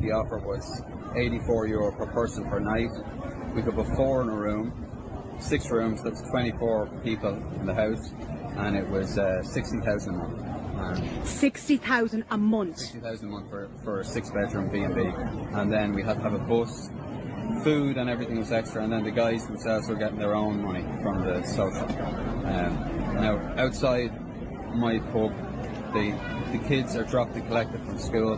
The offer was €84 per person per night. We could put 4 in a room, 6 rooms, that's 24 people in the house, and it was 60,000 a month. 60,000 a month? 60,000 a month for a 6-bedroom B&B. And then we had to have a bus, food and everything was extra, and then the guys themselves were getting their own money from the social. Now, outside my pub, the kids are dropped and collected from school.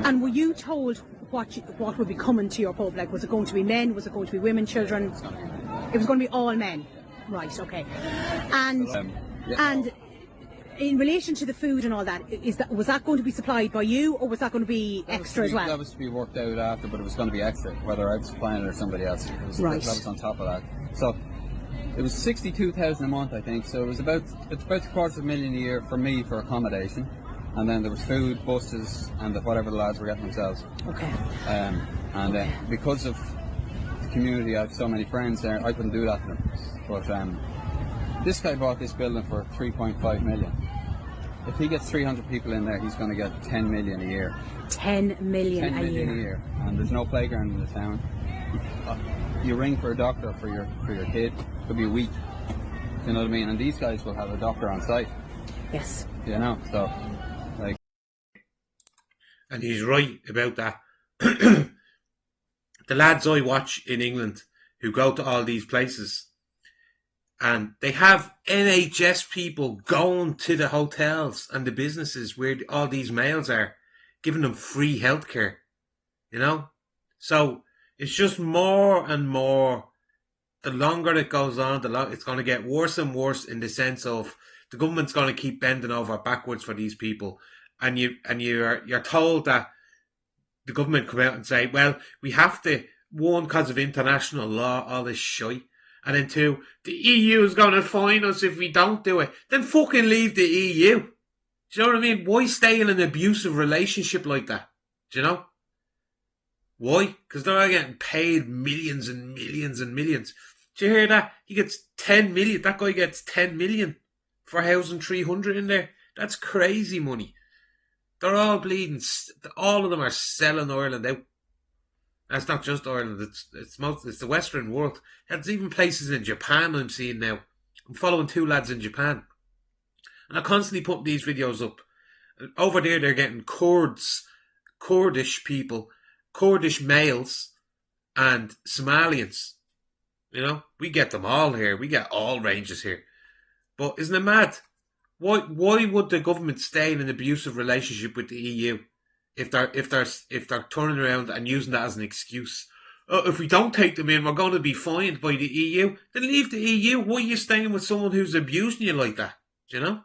And were you told what would be coming to your pub? Like, was it going to be men? Was it going to be women, children? It was going to be all men. Right. Okay. And in relation to the food and all that, was that going to be supplied by you, or was that going to be extra as well? That was to be worked out after, but it was going to be extra, whether I was supplying it or somebody else. Right. That was on top of that. So it was 62,000 a month, I think. So it's about $250,000 a year for me for accommodation. And then there was food, buses, and whatever the lads were getting themselves. Okay. Because of the community, I have so many friends there, I couldn't do that to them. But this guy bought this building for $3.5 million. If he gets 300 people in there, he's going to get $10 million a year. $10 million a year. And there's no playground in the town. You ring for a doctor for your kid, it could be a week. You know what I mean? And these guys will have a doctor on site. Yes. You know, so like. And he's right about that. The lads I watch in England who go to all these places, and they have NHS people going to the hotels and the businesses where all these males are, giving them free healthcare, you know? So it's just more and more, the longer it goes on, it's going to get worse and worse, in the sense of the government's going to keep bending over backwards for these people. And you're told that the government come out and say, well, we have to, one, because of international law, all this shite, and then two, the EU is going to fine us if we don't do it. Then fucking leave the EU. Do you know what I mean? Why stay in an abusive relationship like that? Do you know? Why? Because they're all getting paid millions and millions and millions. Do you hear that? He gets 10 million. That guy gets 10 million for housing 300 in there. That's crazy money. They're all bleeding. All of them are selling Ireland out. That's not just Ireland. It's the Western world. There's even places in Japan I'm seeing now. I'm following 2 lads in Japan, and I constantly put these videos up. Over there, they're getting Kurdish people, Kurdish males, and Somalians. You know, we get them all here. We get all ranges here. But isn't it mad? Why would the government stay in an abusive relationship with the EU if they're turning around and using that as an excuse? If we don't take them in, we're going to be fined by the EU. Then leave the EU. Why are you staying with someone who's abusing you like that? Do you know?